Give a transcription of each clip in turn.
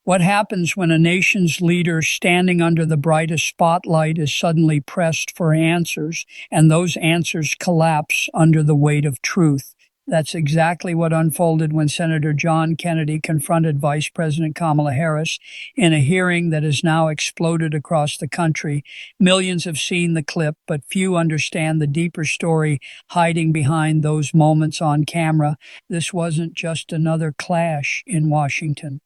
What happens when a nation's leader standing under the brightest spotlight is suddenly pressed for answers, and those answers collapse under the weight of truth? That's exactly what unfolded when Senator John Kennedy confronted Vice President Kamala Harris in a hearing that has now exploded across the country. Millions have seen the clip, but few understand the deeper story hiding behind those moments on camera. This wasn't just another clash in Washington.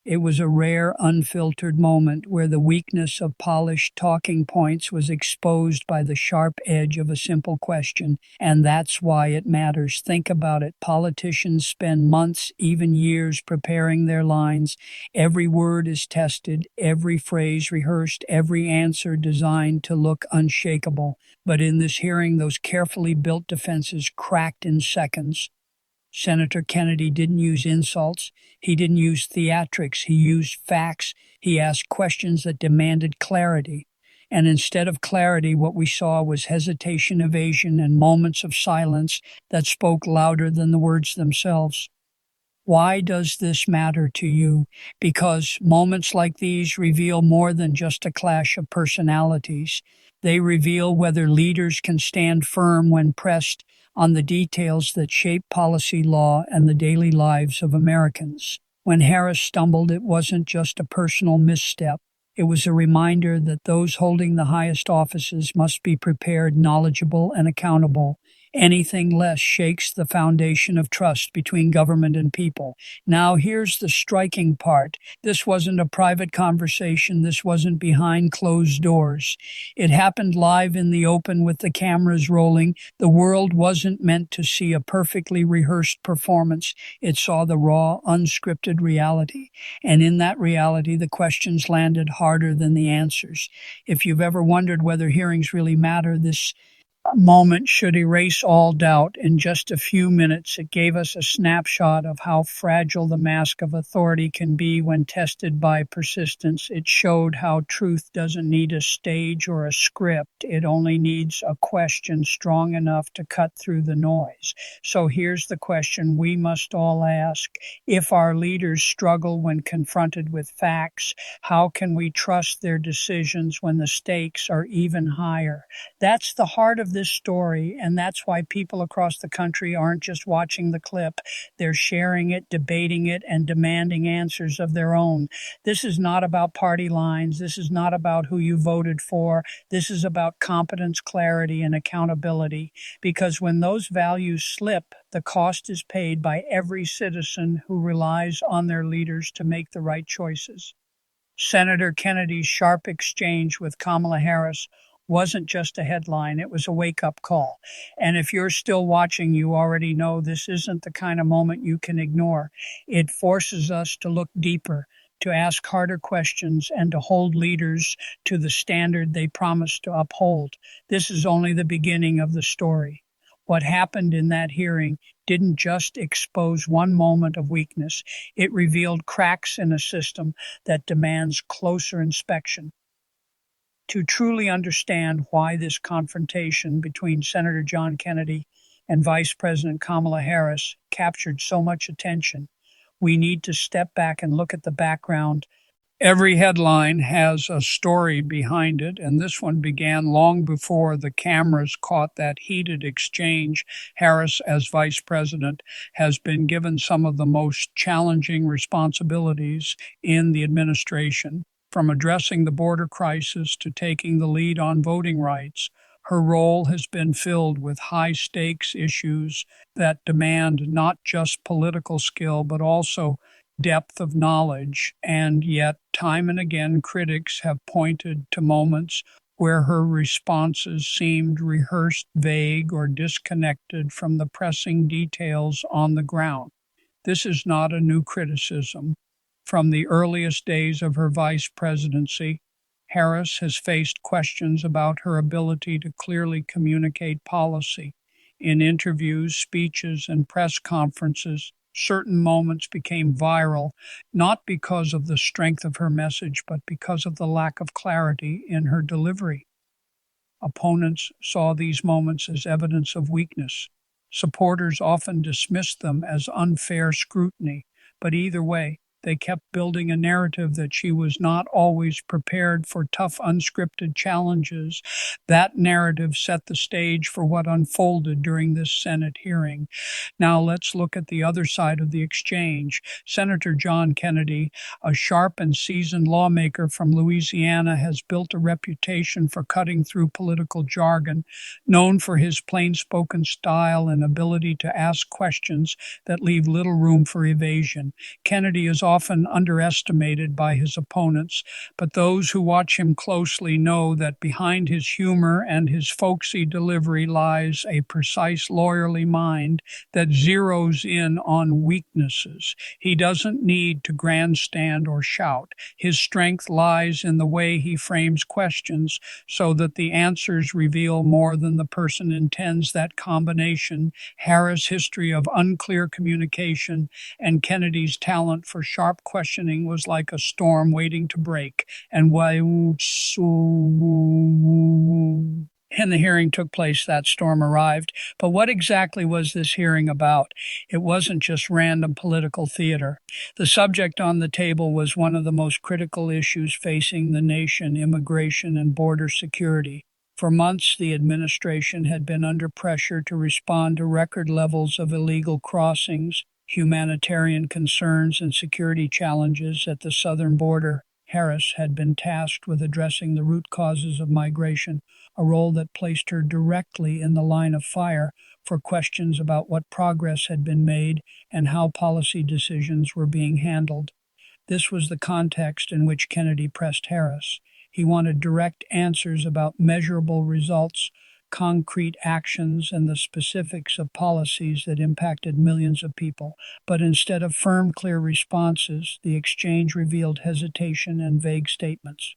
It was a rare, unfiltered moment where the weakness of polished talking points was exposed by the sharp edge of a simple question, and that's why it matters. Think about it. Politicians spend months, even years, preparing their lines. Every word is tested, every phrase rehearsed, every answer designed to look unshakable. But in this hearing, those carefully built defenses cracked in seconds. Senator Kennedy didn't use insults. He didn't use theatrics. He used facts. He asked questions that demanded clarity. And instead of clarity, what we saw was hesitation, evasion, and moments of silence that spoke louder than the words themselves. Why does this matter to you? Because moments like these reveal more than just a clash of personalities. They reveal whether leaders can stand firm when pressed on the details that shape policy, law, and the daily lives of Americans. When Harris stumbled, it wasn't just a personal misstep. It was a reminder that those holding the highest offices must be prepared, knowledgeable, and accountable. Anything less shakes the foundation of trust between government and people. Now, here's the striking part. This wasn't a private conversation. This wasn't behind closed doors. It happened live in the open with the cameras rolling. The world wasn't meant to see a perfectly rehearsed performance. It saw the raw, unscripted reality. And in that reality, the questions landed harder than the answers. If you've ever wondered whether hearings really matter, this moment should erase all doubt. In just a few minutes, it gave us a snapshot of how fragile the mask of authority can be when tested by persistence. It showed how truth doesn't need a stage or a script. It only needs a question strong enough to cut through the noise. So here's the question we must all ask. If our leaders struggle when confronted with facts, how can we trust their decisions when the stakes are even higher? That's the heart of this story, and that's why people across the country aren't just watching the clip. They're sharing it, debating it, and demanding answers of their own. This is not about party lines. This is not about who you voted for. This is about competence, clarity, and accountability. Because when those values slip, the cost is paid by every citizen who relies on their leaders to make the right choices. Senator Kennedy's sharp exchange with Kamala Harris wasn't just a headline, it was a wake-up call. And if you're still watching, you already know this isn't the kind of moment you can ignore. It forces us to look deeper, to ask harder questions, and to hold leaders to the standard they promised to uphold. This is only the beginning of the story. What happened in that hearing didn't just expose one moment of weakness, it revealed cracks in a system that demands closer inspection. To truly understand why this confrontation between Senator John Kennedy and Vice President Kamala Harris captured so much attention, we need to step back and look at the background. Every headline has a story behind it, and this one began long before the cameras caught that heated exchange. Harris, as vice president, has been given some of the most challenging responsibilities in the administration. From addressing the border crisis to taking the lead on voting rights, her role has been filled with high-stakes issues that demand not just political skill, but also depth of knowledge. And yet, time and again, critics have pointed to moments where her responses seemed rehearsed, vague, or disconnected from the pressing details on the ground. This is not a new criticism. From the earliest days of her vice presidency, Harris has faced questions about her ability to clearly communicate policy. In interviews, speeches, and press conferences, certain moments became viral, not because of the strength of her message, but because of the lack of clarity in her delivery. Opponents saw these moments as evidence of weakness. Supporters often dismissed them as unfair scrutiny, but either way, They kept building a narrative that she was not always prepared for tough, unscripted challenges. That narrative set the stage for what unfolded during this Senate hearing. Now let's look at the other side of the exchange. Senator John Kennedy, a sharp and seasoned lawmaker from Louisiana, has built a reputation for cutting through political jargon, known for his plain spoken style and ability to ask questions that leave little room for evasion. Kennedy is often underestimated by his opponents, but those who watch him closely know that behind his humor and his folksy delivery lies a precise, lawyerly mind that zeroes in on weaknesses. He doesn't need to grandstand or shout. His strength lies in the way he frames questions so that the answers reveal more than the person intends. That combination, Harris' history of unclear communication and Kennedy's talent for sharp questioning, was like a storm waiting to break. And the hearing took place, that storm arrived. But what exactly was this hearing about? It wasn't just random political theater. The subject on the table was one of the most critical issues facing the nation: immigration and border security. For months, the administration had been under pressure to respond to record levels of illegal crossings, humanitarian concerns, and security challenges at the southern border. Harris had been tasked with addressing the root causes of migration, a role that placed her directly in the line of fire for questions about what progress had been made and how policy decisions were being handled. This was the context in which Kennedy pressed Harris. He wanted direct answers about measurable results, concrete actions, and the specifics of policies that impacted millions of people. But instead of firm, clear responses, the exchange revealed hesitation and vague statements.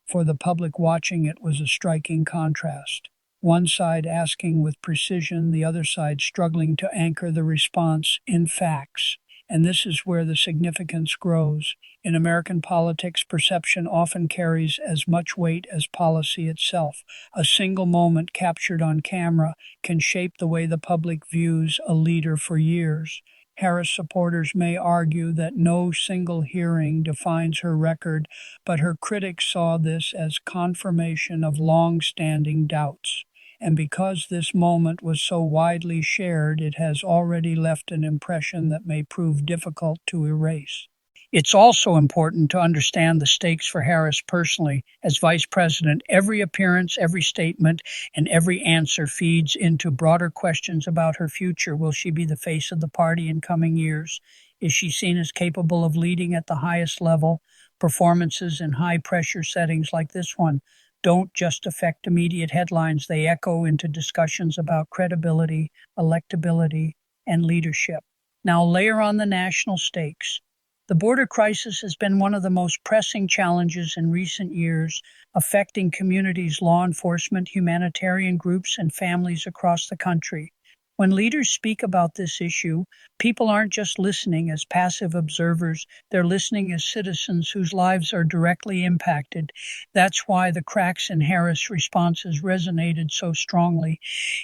For the public watching, it was a striking contrast. One side asking with precision, the other side struggling to anchor the response in facts. And this is where the significance grows. In American politics, perception often carries as much weight as policy itself. A single moment captured on camera can shape the way the public views a leader for years. Harris supporters may argue that no single hearing defines her record, but her critics saw this as confirmation of long-standing doubts. And because this moment was so widely shared, it has already left an impression that may prove difficult to erase. It's also important to understand the stakes for Harris personally. As vice president, every appearance, every statement, and every answer feeds into broader questions about her future. Will she be the face of the party in coming years? Is she seen as capable of leading at the highest level? Performances in high-pressure settings like this one don't just affect immediate headlines. They echo into discussions about credibility, electability, and leadership. Now layer on the national stakes. The border crisis has been one of the most pressing challenges in recent years, affecting communities, law enforcement, humanitarian groups, and families across the country. When leaders speak about this issue, people aren't just listening as passive observers, they're listening as citizens whose lives are directly impacted. That's why the cracks in Harris' responses resonated so strongly.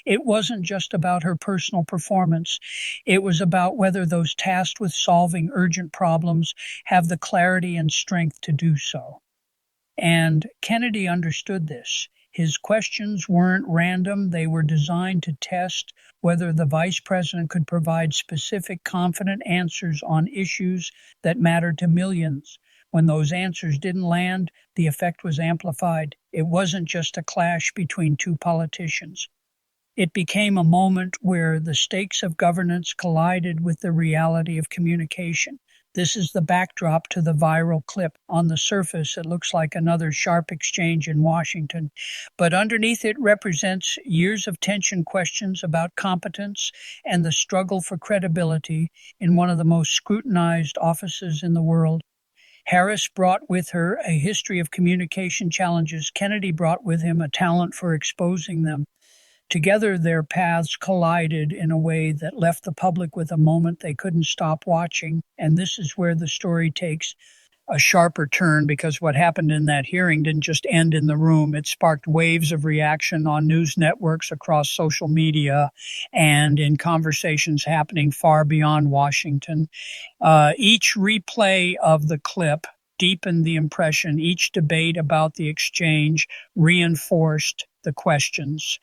It wasn't just about her personal performance, it was about whether those tasked with solving urgent problems have the clarity and strength to do so. And Kennedy understood this. His questions weren't random, they were designed to test whether the vice president could provide specific, confident answers on issues that mattered to millions. When those answers didn't land, the effect was amplified. It wasn't just a clash between two politicians. It became a moment where the stakes of governance collided with the reality of communication. This is the backdrop to the viral clip. On the surface, it looks like another sharp exchange in Washington, but underneath it represents years of tension, questions about competence, and the struggle for credibility in one of the most scrutinized offices in the world. Harris brought with her a history of communication challenges. Kennedy brought with him a talent for exposing them. Together, their paths collided in a way that left the public with a moment they couldn't stop watching, and this is where the story takes a sharper turn because what happened in that hearing didn't just end in the room. It sparked waves of reaction on news networks, across social media, and in conversations happening far beyond Washington. Each replay of the clip deepened the impression. Each debate about the exchange reinforced the questions.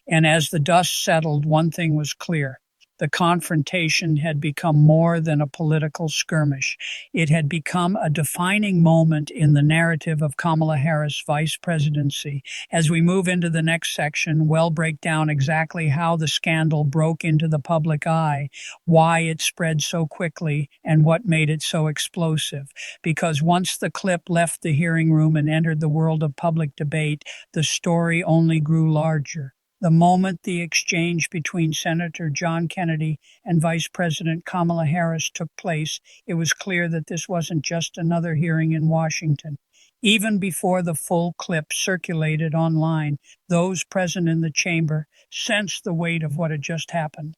And as the dust settled, one thing was clear. The confrontation had become more than a political skirmish. It had become a defining moment in the narrative of Kamala Harris' vice presidency. As we move into the next section, we'll break down exactly how the scandal broke into the public eye, why it spread so quickly, and what made it so explosive. Because once the clip left the hearing room and entered the world of public debate, the story only grew larger. The moment the exchange between Senator John Kennedy and Vice President Kamala Harris took place, it was clear that this wasn't just another hearing in Washington. Even before the full clip circulated online, those present in the chamber sensed the weight of what had just happened.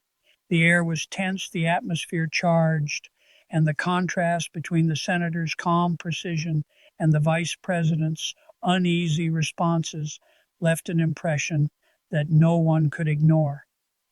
The air was tense, the atmosphere charged, and the contrast between the senator's calm precision and the vice president's uneasy responses left an impression that no one could ignore.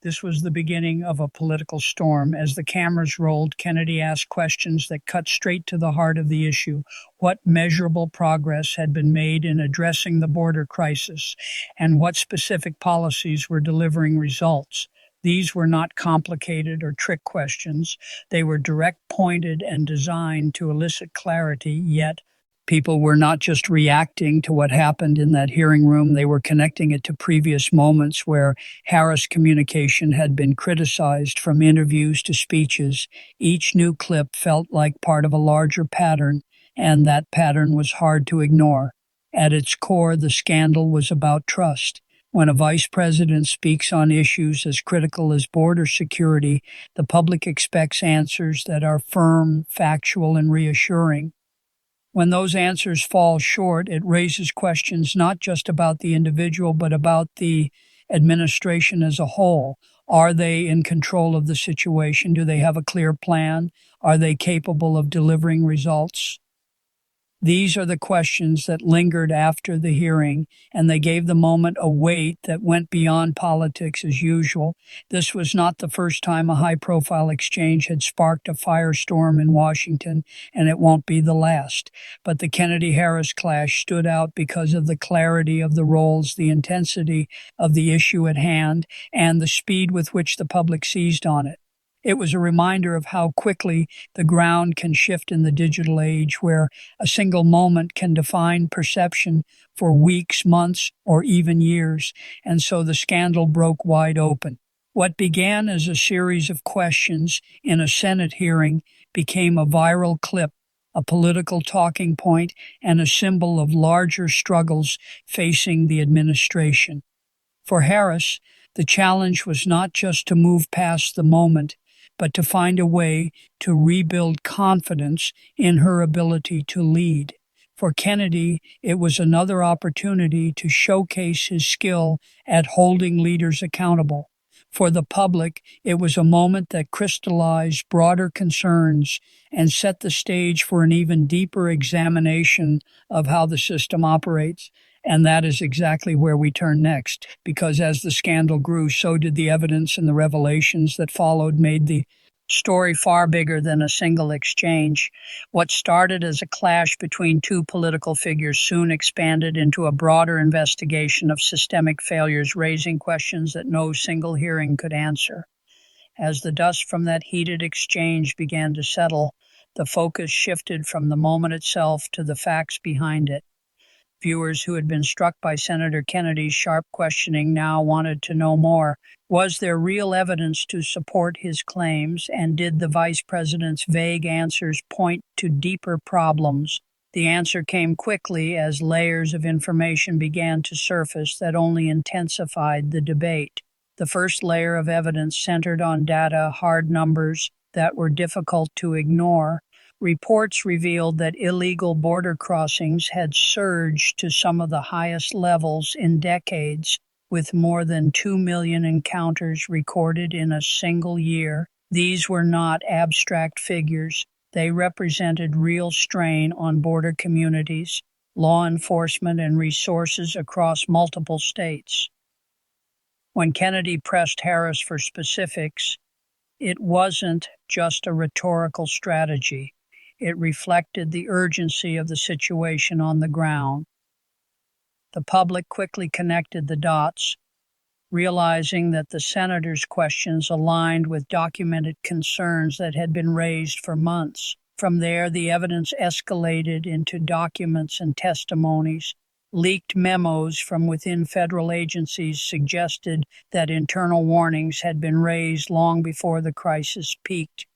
This was the beginning of a political storm. As the cameras rolled, Kennedy asked questions that cut straight to the heart of the issue. What measurable progress had been made in addressing the border crisis, and what specific policies were delivering results? These were not complicated or trick questions. They were direct, pointed, and designed to elicit clarity, yet people were not just reacting to what happened in that hearing room, they were connecting it to previous moments where Harris communication had been criticized, from interviews to speeches. Each new clip felt like part of a larger pattern, and that pattern was hard to ignore. At its core, the scandal was about trust. When a vice president speaks on issues as critical as border security, the public expects answers that are firm, factual, and reassuring. When those answers fall short, it raises questions not just about the individual, but about the administration as a whole. Are they in control of the situation? Do they have a clear plan? Are they capable of delivering results? These are the questions that lingered after the hearing, and they gave the moment a weight that went beyond politics as usual. This was not the first time a high-profile exchange had sparked a firestorm in Washington, and it won't be the last. But the Kennedy-Harris clash stood out because of the clarity of the roles, the intensity of the issue at hand, and the speed with which the public seized on it. It was a reminder of how quickly the ground can shift in the digital age, where a single moment can define perception for weeks, months, or even years. And so the scandal broke wide open. What began as a series of questions in a Senate hearing became a viral clip, a political talking point, and a symbol of larger struggles facing the administration. For Harris, the challenge was not just to move past the moment, but to find a way to rebuild confidence in her ability to lead. For Kennedy, it was another opportunity to showcase his skill at holding leaders accountable. For the public, it was a moment that crystallized broader concerns and set the stage for an even deeper examination of how the system operates. And that is exactly where we turn next, because as the scandal grew, so did the evidence, and the revelations that followed made the story far bigger than a single exchange. What started as a clash between two political figures soon expanded into a broader investigation of systemic failures, raising questions that no single hearing could answer. As the dust from that heated exchange began to settle, the focus shifted from the moment itself to the facts behind it. Viewers who had been struck by Senator Kennedy's sharp questioning now wanted to know more. Was there real evidence to support his claims, and did the vice president's vague answers point to deeper problems? The answer came quickly as layers of information began to surface that only intensified the debate. The first layer of evidence centered on data, hard numbers that were difficult to ignore. Reports revealed that illegal border crossings had surged to some of the highest levels in decades, with more than 2 million encounters recorded in a single year. These were not abstract figures. They represented real strain on border communities, law enforcement, and resources across multiple states. When Kennedy pressed Harris for specifics, it wasn't just a rhetorical strategy. It reflected the urgency of the situation on the ground. The public quickly connected the dots, realizing that the senator's questions aligned with documented concerns that had been raised for months. From there, the evidence escalated into documents and testimonies. Leaked memos from within federal agencies suggested that internal warnings had been raised long before the crisis peaked.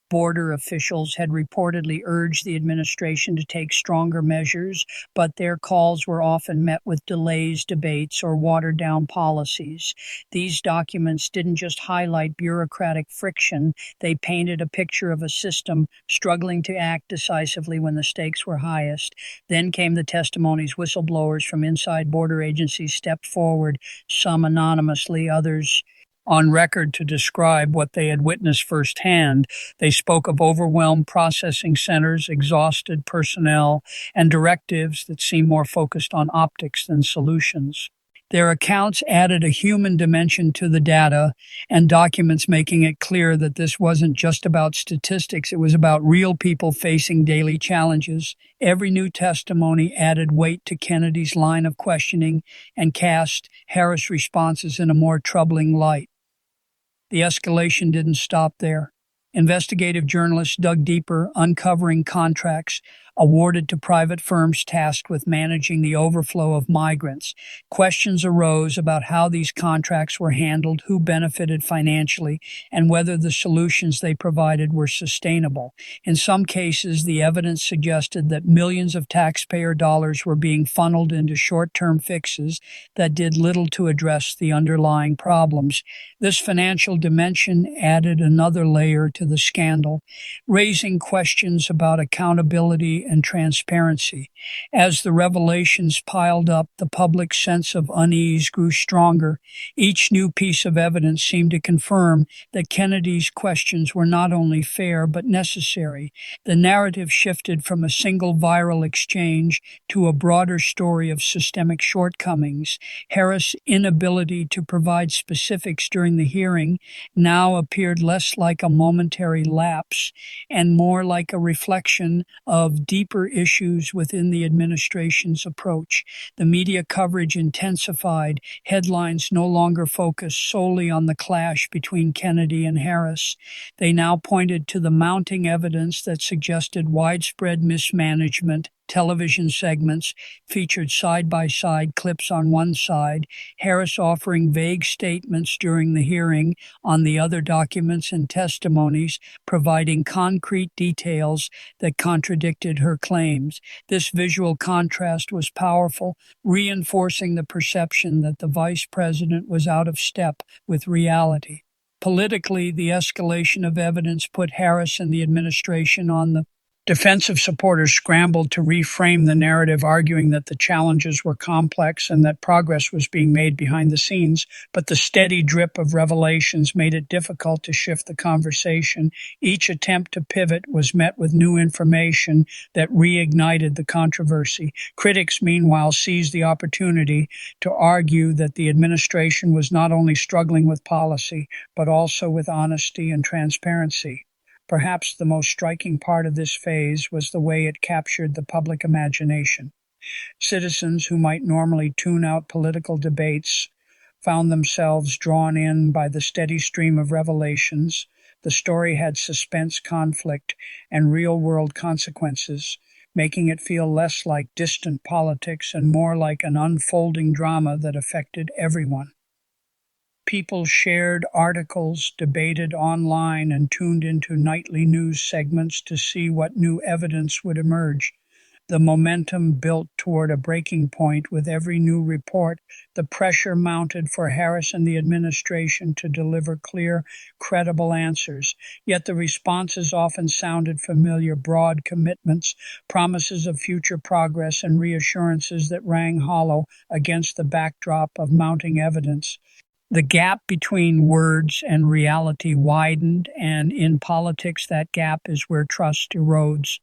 Border officials had reportedly urged the administration to take stronger measures, but their calls were often met with delays, debates, or watered down policies. These documents didn't just highlight bureaucratic friction, they painted a picture of a system struggling to act decisively when the stakes were highest. Then came the testimonies. Whistleblowers from inside border agencies stepped forward, some anonymously, others on record, to describe what they had witnessed firsthand. They spoke of overwhelmed processing centers, exhausted personnel, and directives that seemed more focused on optics than solutions. Their accounts added a human dimension to the data and documents, making it clear that this wasn't just about statistics, it was about real people facing daily challenges. Every new testimony added weight to Kennedy's line of questioning and cast Harris' responses in a more troubling light. The escalation didn't stop there. Investigative journalists dug deeper, uncovering contracts awarded to private firms tasked with managing the overflow of migrants. Questions arose about how these contracts were handled, who benefited financially, and whether the solutions they provided were sustainable. In some cases, the evidence suggested that millions of taxpayer dollars were being funneled into short-term fixes that did little to address the underlying problems. This financial dimension added another layer to the scandal, raising questions about accountability and transparency. As the revelations piled up, the public's sense of unease grew stronger. Each new piece of evidence seemed to confirm that Kennedy's questions were not only fair but necessary. The narrative shifted from a single viral exchange to a broader story of systemic shortcomings. Harris' inability to provide specifics during the hearing now appeared less like a momentary lapse and more like a reflection of deeper issues within the administration's approach. The media coverage intensified. Headlines no longer focused solely on the clash between Kennedy and Harris. They now pointed to the mounting evidence that suggested widespread mismanagement. Television segments featured side-by-side clips on one side, Harris offering vague statements during the hearing, on the other documents and testimonies providing concrete details that contradicted her claims. This visual contrast was powerful, reinforcing the perception that the vice president was out of step with reality. Politically, the escalation of evidence put Harris and the administration on the defensive. Supporters scrambled to reframe the narrative, arguing that the challenges were complex and that progress was being made behind the scenes, but the steady drip of revelations made it difficult to shift the conversation. Each attempt to pivot was met with new information that reignited the controversy. Critics, meanwhile, seized the opportunity to argue that the administration was not only struggling with policy, but also with honesty and transparency. Perhaps the most striking part of this phase was the way it captured the public imagination. Citizens who might normally tune out political debates found themselves drawn in by the steady stream of revelations. The story had suspense, conflict, and real-world consequences, making it feel less like distant politics and more like an unfolding drama that affected everyone. People shared articles, debated online, and tuned into nightly news segments to see what new evidence would emerge. The momentum built toward a breaking point with every new report. The pressure mounted for Harris and the administration to deliver clear, credible answers. Yet the responses often sounded familiar: broad commitments, promises of future progress, and reassurances that rang hollow against the backdrop of mounting evidence. The gap between words and reality widened, and in politics, that gap is where trust erodes.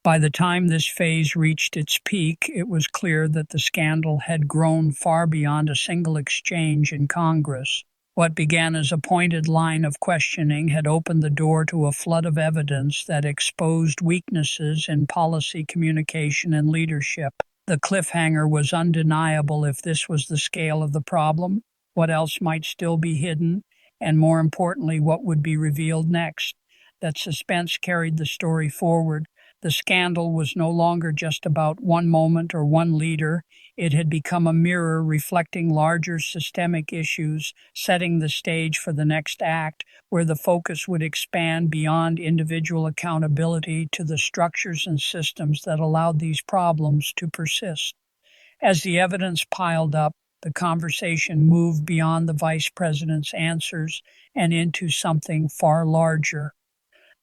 By the time this phase reached its peak, it was clear that the scandal had grown far beyond a single exchange in Congress. What began as a pointed line of questioning had opened the door to a flood of evidence that exposed weaknesses in policy communication and leadership. The cliffhanger was undeniable. If this was the scale of the problem, what else might still be hidden, and more importantly, what would be revealed next? That suspense carried the story forward. The scandal was no longer just about one moment or one leader. It had become a mirror reflecting larger systemic issues, setting the stage for the next act, where the focus would expand beyond individual accountability to the structures and systems that allowed these problems to persist. As the evidence piled up, the conversation moved beyond the vice president's answers and into something far larger.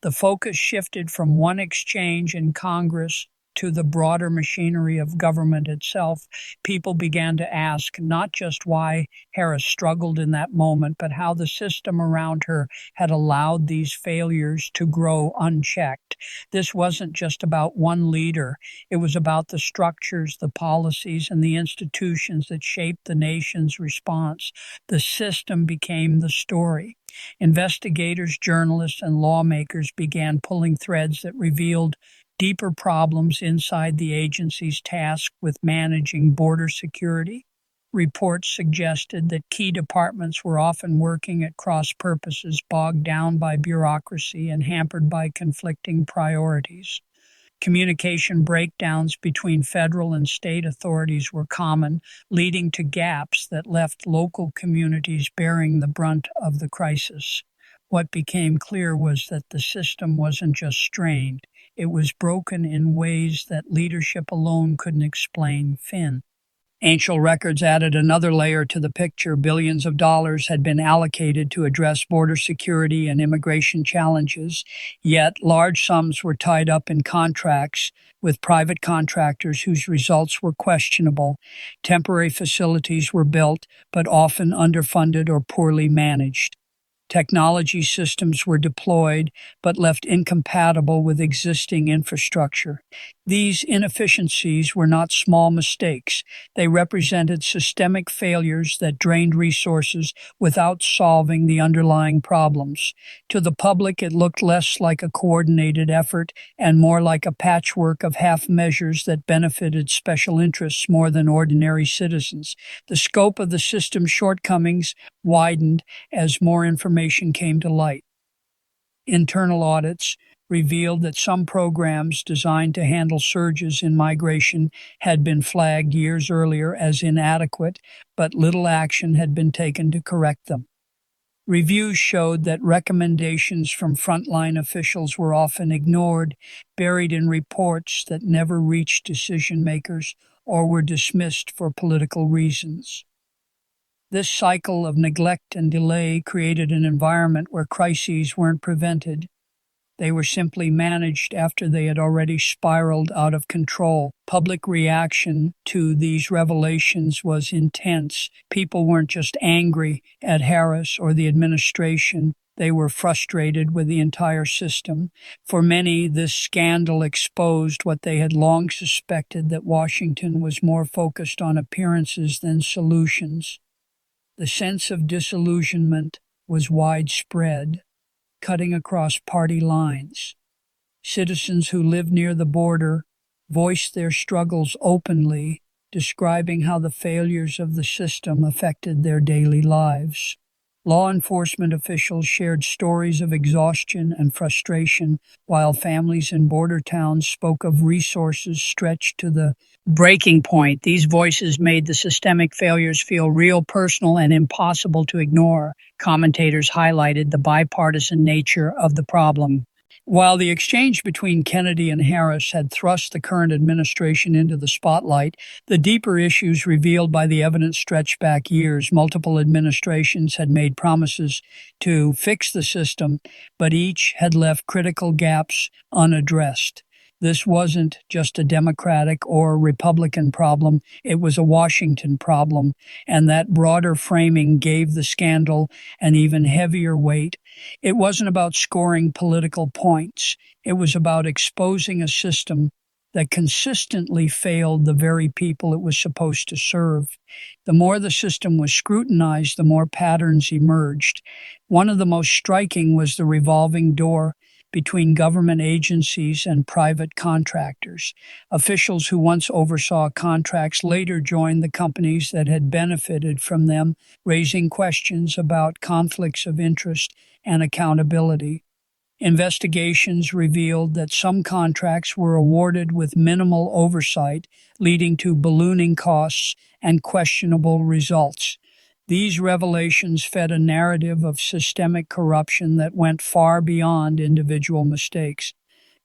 The focus shifted from one exchange in Congress to the broader machinery of government itself. People began to ask not just why Harris struggled in that moment, but how the system around her had allowed these failures to grow unchecked. This wasn't just about one leader. It was about the structures, the policies, and the institutions that shaped the nation's response. The system became the story. Investigators, journalists, and lawmakers began pulling threads that revealed deeper problems inside the agency's tasked with managing border security. Reports suggested that key departments were often working at cross purposes, bogged down by bureaucracy and hampered by conflicting priorities. Communication breakdowns between federal and state authorities were common, leading to gaps that left local communities bearing the brunt of the crisis. What became clear was that the system wasn't just strained, it was broken in ways that leadership alone couldn't explain. Ancient records added another layer to the picture. Billions of dollars had been allocated to address border security and immigration challenges, yet large sums were tied up in contracts with private contractors whose results were questionable. Temporary facilities were built, but often underfunded or poorly managed. Technology systems were deployed, but left incompatible with existing infrastructure. These inefficiencies were not small mistakes. They represented systemic failures that drained resources without solving the underlying problems. To the public, it looked less like a coordinated effort and more like a patchwork of half measures that benefited special interests more than ordinary citizens. The scope of the system's shortcomings widened as more information came to light. Internal audits revealed that some programs designed to handle surges in migration had been flagged years earlier as inadequate, but little action had been taken to correct them. Reviews showed that recommendations from frontline officials were often ignored, buried in reports that never reached decision makers or were dismissed for political reasons. This cycle of neglect and delay created an environment where crises weren't prevented. They were simply managed after they had already spiraled out of control. Public reaction to these revelations was intense. People weren't just angry at Harris or the administration. They were frustrated with the entire system. For many, this scandal exposed what they had long suspected, that Washington was more focused on appearances than solutions. The sense of disillusionment was widespread, cutting across party lines. Citizens who lived near the border voiced their struggles openly, describing how the failures of the system affected their daily lives. Law enforcement officials shared stories of exhaustion and frustration, while families in border towns spoke of resources stretched to the breaking point. These voices made the systemic failures feel real, personal, and impossible to ignore. Commentators highlighted the bipartisan nature of the problem. While the exchange between Kennedy and Harris had thrust the current administration into the spotlight, the deeper issues revealed by the evidence stretched back years. Multiple administrations had made promises to fix the system, but each had left critical gaps unaddressed. This wasn't just a Democratic or Republican problem, it was a Washington problem, and that broader framing gave the scandal an even heavier weight. It wasn't about scoring political points, it was about exposing a system that consistently failed the very people it was supposed to serve. The more the system was scrutinized, the more patterns emerged. One of the most striking was the revolving door between government agencies and private contractors. Officials who once oversaw contracts later joined the companies that had benefited from them, raising questions about conflicts of interest and accountability. Investigations revealed that some contracts were awarded with minimal oversight, leading to ballooning costs and questionable results. These revelations fed a narrative of systemic corruption that went far beyond individual mistakes.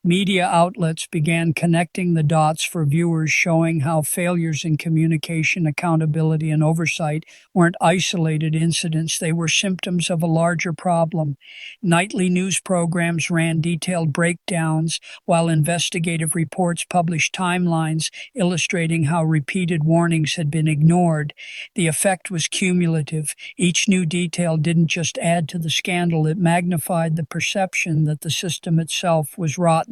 Media outlets began connecting the dots for viewers, showing how failures in communication, accountability, and oversight weren't isolated incidents, they were symptoms of a larger problem. Nightly news programs ran detailed breakdowns, while investigative reports published timelines illustrating how repeated warnings had been ignored. The effect was cumulative. Each new detail didn't just add to the scandal, it magnified the perception that the system itself was rotten.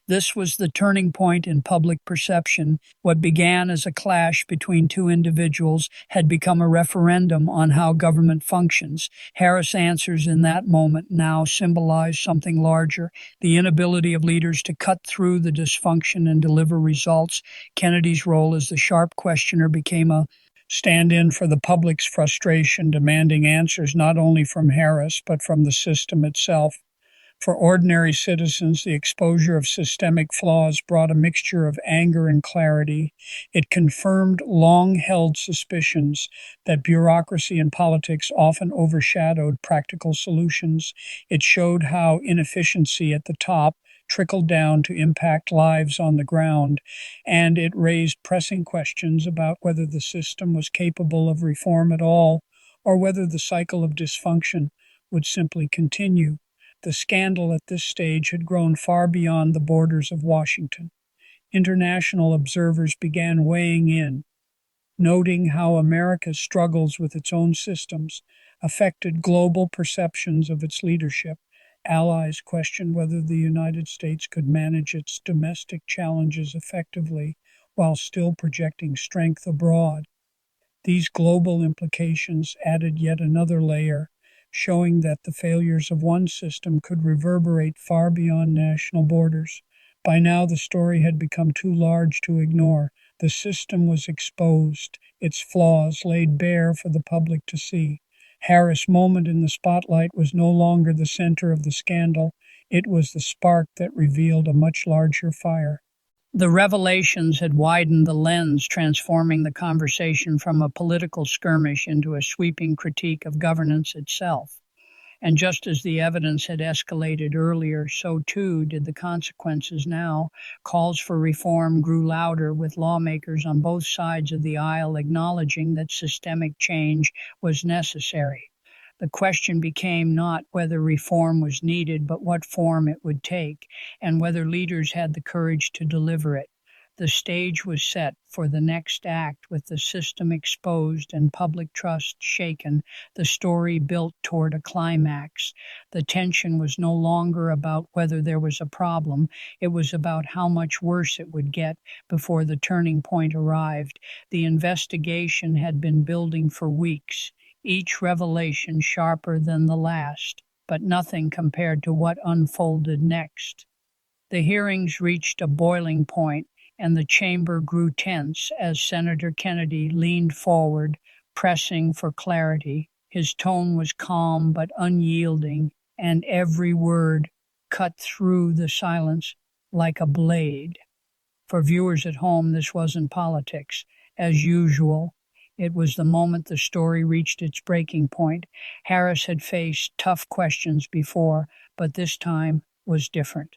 This was the turning point in public perception. What began as a clash between two individuals had become a referendum on how government functions. Harris' answers in that moment now symbolize something larger, the inability of leaders to cut through the dysfunction and deliver results. Kennedy's role as the sharp questioner became a stand-in for the public's frustration, demanding answers not only from Harris but from the system itself. For ordinary citizens, the exposure of systemic flaws brought a mixture of anger and clarity. It confirmed long-held suspicions that bureaucracy and politics often overshadowed practical solutions. It showed how inefficiency at the top trickled down to impact lives on the ground, and it raised pressing questions about whether the system was capable of reform at all, or whether the cycle of dysfunction would simply continue. The scandal at this stage had grown far beyond the borders of Washington. International observers began weighing in, noting how America's struggles with its own systems affected global perceptions of its leadership. Allies questioned whether the United States could manage its domestic challenges effectively while still projecting strength abroad. These global implications added yet another layer, showing that the failures of one system could reverberate far beyond national borders. By now, the story had become too large to ignore. The system was exposed, its flaws laid bare for the public to see. Harris' moment in the spotlight was no longer the center of the scandal. It was the spark that revealed a much larger fire. The revelations had widened the lens, transforming the conversation from a political skirmish into a sweeping critique of governance itself. And just as the evidence had escalated earlier, so too did the consequences now. Calls for reform grew louder, with lawmakers on both sides of the aisle acknowledging that systemic change was necessary. The question became not whether reform was needed, but what form it would take, and whether leaders had the courage to deliver it. The stage was set for the next act, with the system exposed and public trust shaken, the story built toward a climax. The tension was no longer about whether there was a problem, it was about how much worse it would get before the turning point arrived. The investigation had been building for weeks, each revelation sharper than the last, but nothing compared to what unfolded next. The hearings reached a boiling point, and the chamber grew tense as Senator Kennedy leaned forward, pressing for clarity. His tone was calm but unyielding, and every word cut through the silence like a blade. For viewers at home, this wasn't politics. As usual, it was the moment the story reached its breaking point. Harris had faced tough questions before, but this time was different.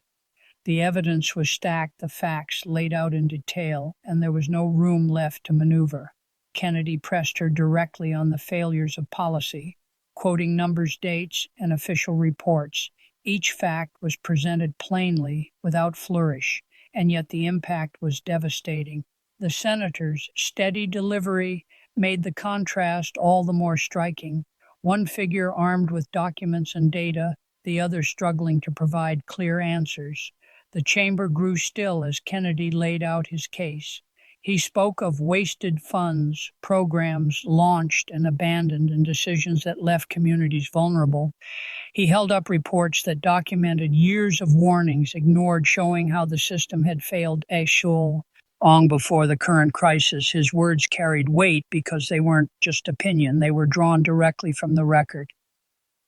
The evidence was stacked, the facts laid out in detail, and there was no room left to maneuver. Kennedy pressed her directly on the failures of policy, quoting numbers, dates, and official reports. Each fact was presented plainly, without flourish, and yet the impact was devastating. The senator's steady delivery made the contrast all the more striking. One figure armed with documents and data, the other struggling to provide clear answers. The chamber grew still as Kennedy laid out his case. He spoke of wasted funds, programs launched and abandoned, and decisions that left communities vulnerable. He held up reports that documented years of warnings ignored, showing how the system had failed Ashul long before the current crisis. His words carried weight because they weren't just opinion, they were drawn directly from the record.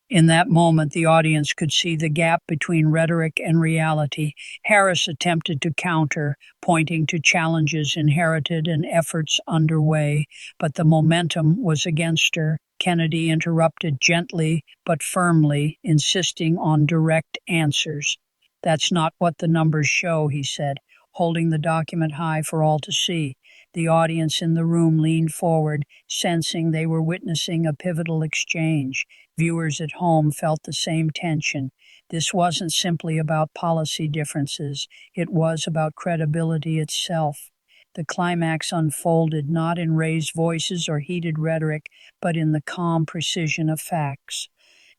In that moment, the audience could see the gap between rhetoric and reality. Harris attempted to counter, pointing to challenges inherited and efforts underway, but the momentum was against her. Kennedy interrupted gently but firmly, insisting on direct answers. "That's not what the numbers show," he said, holding the document high for all to see. The audience in the room leaned forward, sensing they were witnessing a pivotal exchange. Viewers at home felt the same tension. This wasn't simply about policy differences, it was about credibility itself. The climax unfolded not in raised voices or heated rhetoric, but in the calm precision of facts.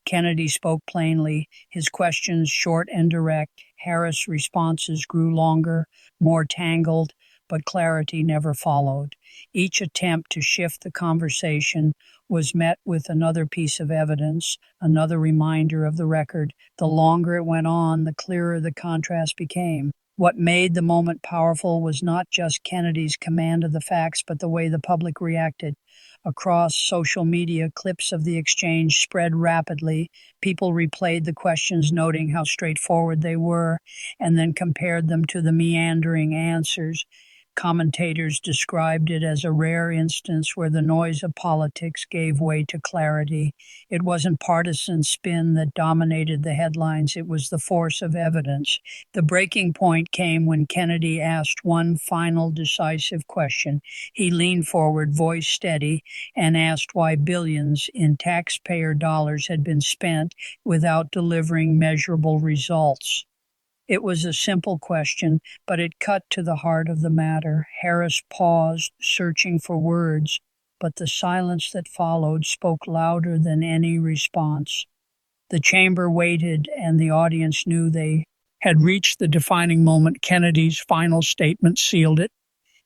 Kennedy spoke plainly, his questions short and direct. Harris' responses grew longer, more tangled, but clarity never followed. Each attempt to shift the conversation was met with another piece of evidence, another reminder of the record. The longer it went on, the clearer the contrast became. What made the moment powerful was not just Kennedy's command of the facts, but the way the public reacted. Across social media, clips of the exchange spread rapidly. People replayed the questions, noting how straightforward they were, and then compared them to the meandering answers. Commentators described it as a rare instance where the noise of politics gave way to clarity. It wasn't partisan spin that dominated the headlines, it was the force of evidence. The breaking point came when Kennedy asked one final decisive question. He leaned forward, voice steady, and asked why billions in taxpayer dollars had been spent without delivering measurable results. It was a simple question, but it cut to the heart of the matter. Harris paused, searching for words, but the silence that followed spoke louder than any response. The chamber waited, and the audience knew they had reached the defining moment. Kennedy's final statement sealed it.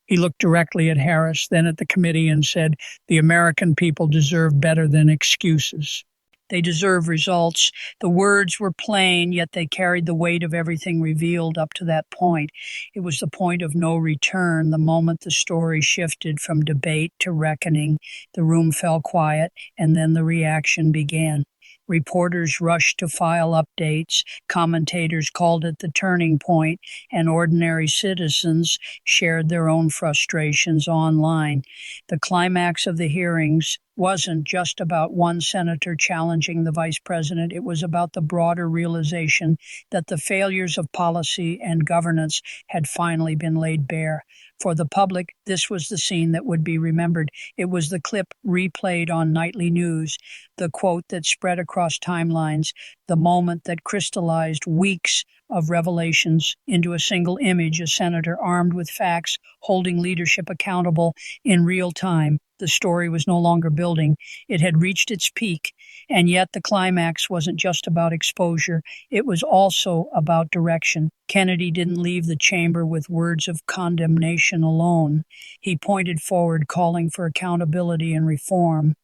He looked directly at Harris, then at the committee, and said, "The American people deserve better than excuses. They deserve results." The words were plain, yet they carried the weight of everything revealed up to that point. It was the point of no return, the moment the story shifted from debate to reckoning. The room fell quiet, and then the reaction began. Reporters rushed to file updates, commentators called it the turning point, and ordinary citizens shared their own frustrations online. The climax of the hearings wasn't just about one senator challenging the vice president, it was about the broader realization that the failures of policy and governance had finally been laid bare. For the public, this was the scene that would be remembered. It was the clip replayed on nightly news, the quote that spread across timelines, the moment that crystallized weeks of revelations into a single image, a senator armed with facts, holding leadership accountable in real time. The story was no longer building. It had reached its peak, and yet the climax wasn't just about exposure. It was also about direction. Kennedy didn't leave the chamber with words of condemnation alone. He pointed forward, calling for accountability and reform.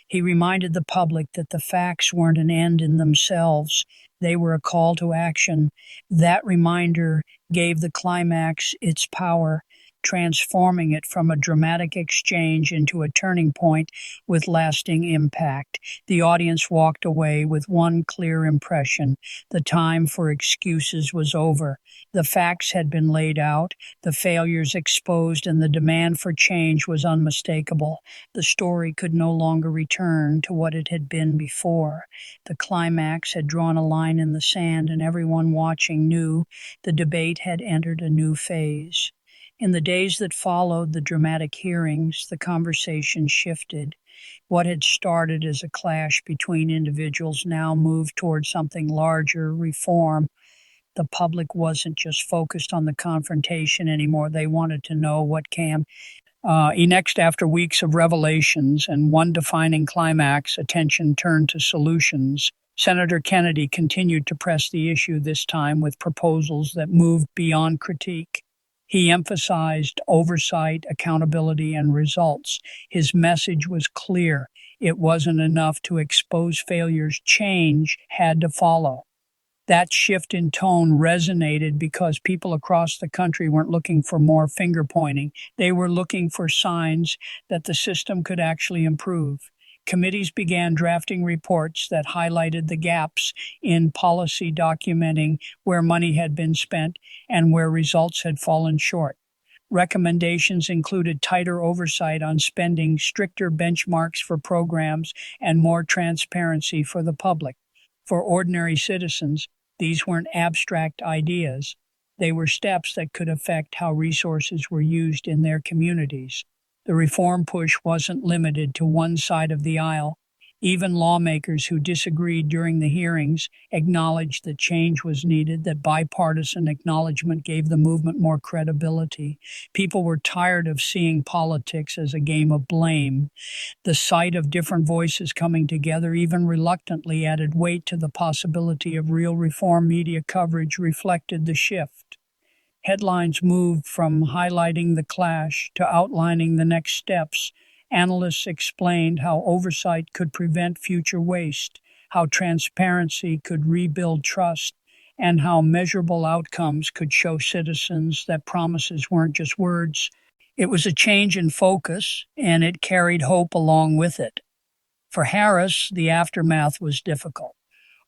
He reminded the public that the facts weren't an end in themselves. They were a call to action. That reminder gave the climax its power, transforming it from a dramatic exchange into a turning point with lasting impact. The audience walked away with one clear impression: the time for excuses was over. The facts had been laid out, the failures exposed, and the demand for change was unmistakable. The story could no longer return to what it had been before. The climax had drawn a line in the sand, and everyone watching knew the debate had entered a new phase. In the days that followed the dramatic hearings, the conversation shifted. What had started as a clash between individuals now moved toward something larger: reform. The public wasn't just focused on the confrontation anymore. They wanted to know what came next. After weeks of revelations and one defining climax, attention turned to solutions. Senator Kennedy continued to press the issue, this time with proposals that moved beyond critique. He emphasized oversight, accountability, and results. His message was clear. It wasn't enough to expose failures. Change had to follow. That shift in tone resonated because people across the country weren't looking for more finger pointing. They were looking for signs that the system could actually improve. Committees began drafting reports that highlighted the gaps in policy, documenting where money had been spent and where results had fallen short. Recommendations included tighter oversight on spending, stricter benchmarks for programs, and more transparency for the public. For ordinary citizens, these weren't abstract ideas. They were steps that could affect how resources were used in their communities. The reform push wasn't limited to one side of the aisle. Even lawmakers who disagreed during the hearings acknowledged that change was needed, that bipartisan acknowledgement gave the movement more credibility. People were tired of seeing politics as a game of blame. The sight of different voices coming together, even reluctantly, added weight to the possibility of real reform. Media coverage reflected the shift. Headlines moved from highlighting the clash to outlining the next steps. Analysts explained how oversight could prevent future waste, how transparency could rebuild trust, and how measurable outcomes could show citizens that promises weren't just words. It was a change in focus, and it carried hope along with it. For Harris, the aftermath was difficult.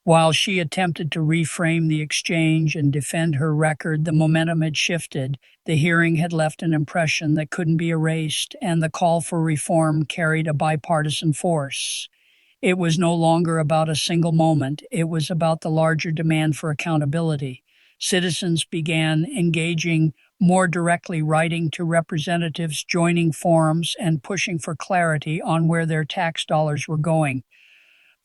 While she attempted to reframe the exchange and defend her record, the momentum had shifted. The hearing had left an impression that couldn't be erased, and the call for reform carried a bipartisan force. It was no longer about a single moment. It was about the larger demand for accountability. Citizens began engaging more directly, writing to representatives, joining forums, and pushing for clarity on where their tax dollars were going.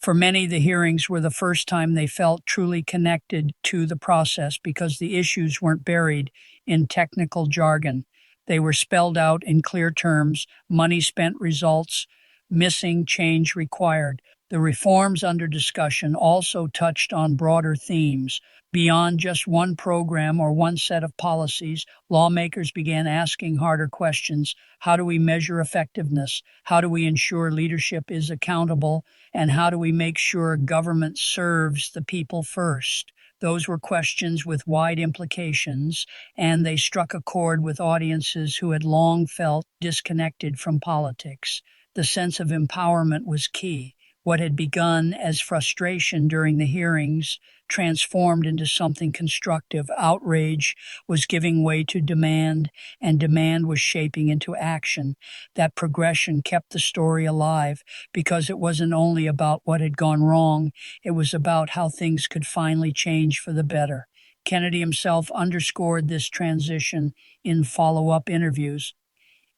For many, the hearings were the first time they felt truly connected to the process because the issues weren't buried in technical jargon. They were spelled out in clear terms: money spent, results missing, change required. The reforms under discussion also touched on broader themes. Beyond just one program or one set of policies, lawmakers began asking harder questions. How do we measure effectiveness? How do we ensure leadership is accountable? And how do we make sure government serves the people first? Those were questions with wide implications, and they struck a chord with audiences who had long felt disconnected from politics. The sense of empowerment was key. What had begun as frustration during the hearings transformed into something constructive. Outrage was giving way to demand, and demand was shaping into action. That progression kept the story alive because it wasn't only about what had gone wrong, it was about how things could finally change for the better. Kennedy himself underscored this transition in follow-up interviews.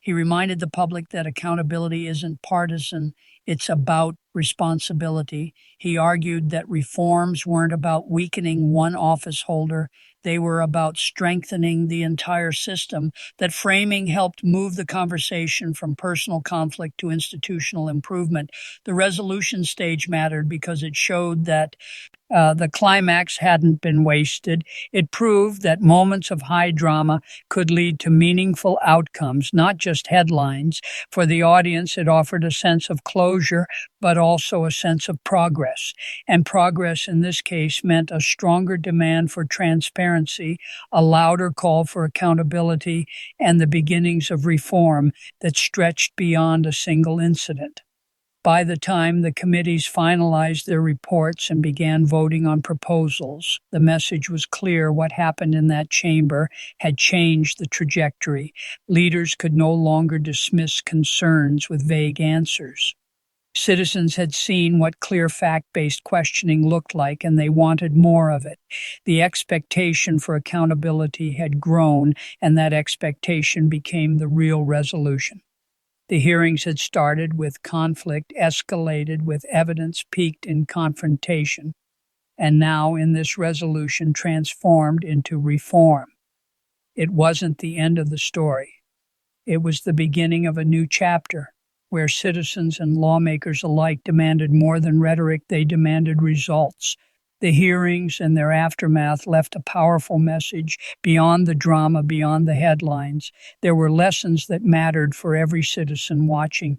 He reminded the public that accountability isn't partisan, it's about responsibility. He argued that reforms weren't about weakening one office holder, they were about strengthening the entire system. That framing helped move the conversation from personal conflict to institutional improvement. The resolution stage mattered because it showed that the climax hadn't been wasted. It proved that moments of high drama could lead to meaningful outcomes, not just headlines. For the audience, it offered a sense of closure, but also a sense of progress. And progress in this case meant a stronger demand for transparency, a louder call for accountability, and the beginnings of reform that stretched beyond a single incident. By the time the committees finalized their reports and began voting on proposals, the message was clear: what happened in that chamber had changed the trajectory. Leaders could no longer dismiss concerns with vague answers. Citizens had seen what clear fact-based questioning looked like, and they wanted more of it. The expectation for accountability had grown, and that expectation became the real resolution. The hearings had started with conflict, escalated with evidence, peaked in confrontation. and now in this resolution transformed into reform. It wasn't the end of the story. It was the beginning of a new chapter where citizens and lawmakers alike demanded more than rhetoric, they demanded results. The hearings and their aftermath left a powerful message beyond the drama, beyond the headlines. There were lessons that mattered for every citizen watching.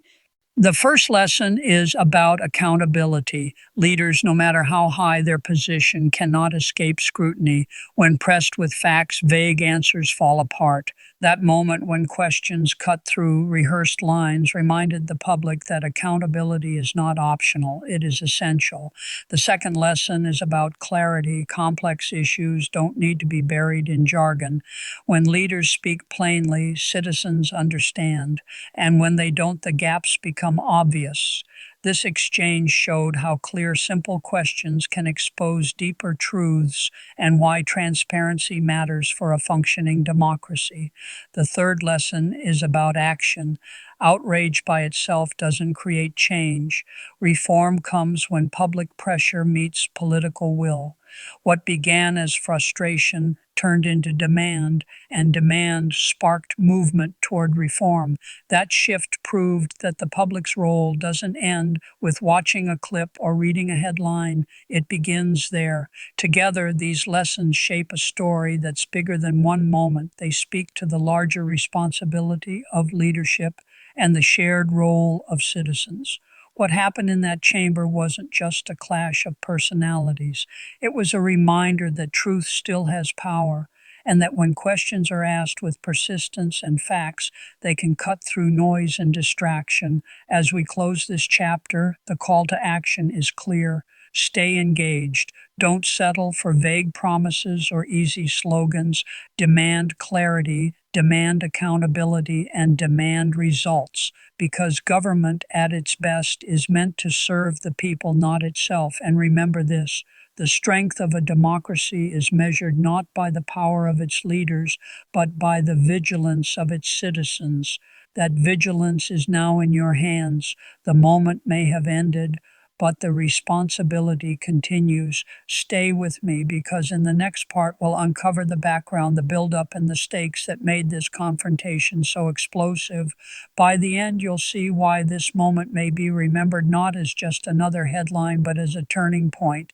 The first lesson is about accountability. Leaders, no matter how high their position, cannot escape scrutiny. When pressed with facts, vague answers fall apart. That moment when questions cut through rehearsed lines reminded the public that accountability is not optional, it is essential. The second lesson is about clarity. Complex issues don't need to be buried in jargon. When leaders speak plainly, citizens understand, and when they don't, the gaps become obvious. This exchange showed how clear, simple questions can expose deeper truths and why transparency matters for a functioning democracy. The third lesson is about action. Outrage by itself doesn't create change. Reform comes when public pressure meets political will. What began as frustration turned into demand, and demand sparked movement toward reform. That shift proved that the public's role doesn't end with watching a clip or reading a headline. It begins there. Together, these lessons shape a story that's bigger than one moment. They speak to the larger responsibility of leadership and the shared role of citizens. What happened in that chamber wasn't just a clash of personalities. It was a reminder that truth still has power, and that when questions are asked with persistence and facts, they can cut through noise and distraction. As we close this chapter, the call to action is clear. Stay engaged. Don't settle for vague promises or easy slogans. Demand clarity, demand accountability, and demand results, because government at its best is meant to serve the people, not itself. And remember this: the strength of a democracy is measured not by the power of its leaders, but by the vigilance of its citizens. That vigilance is now in your hands. The moment may have ended, but the responsibility continues. Stay with me, because in the next part we'll uncover the background, the buildup, and the stakes that made this confrontation so explosive. By the end, you'll see why this moment may be remembered not as just another headline, but as a turning point.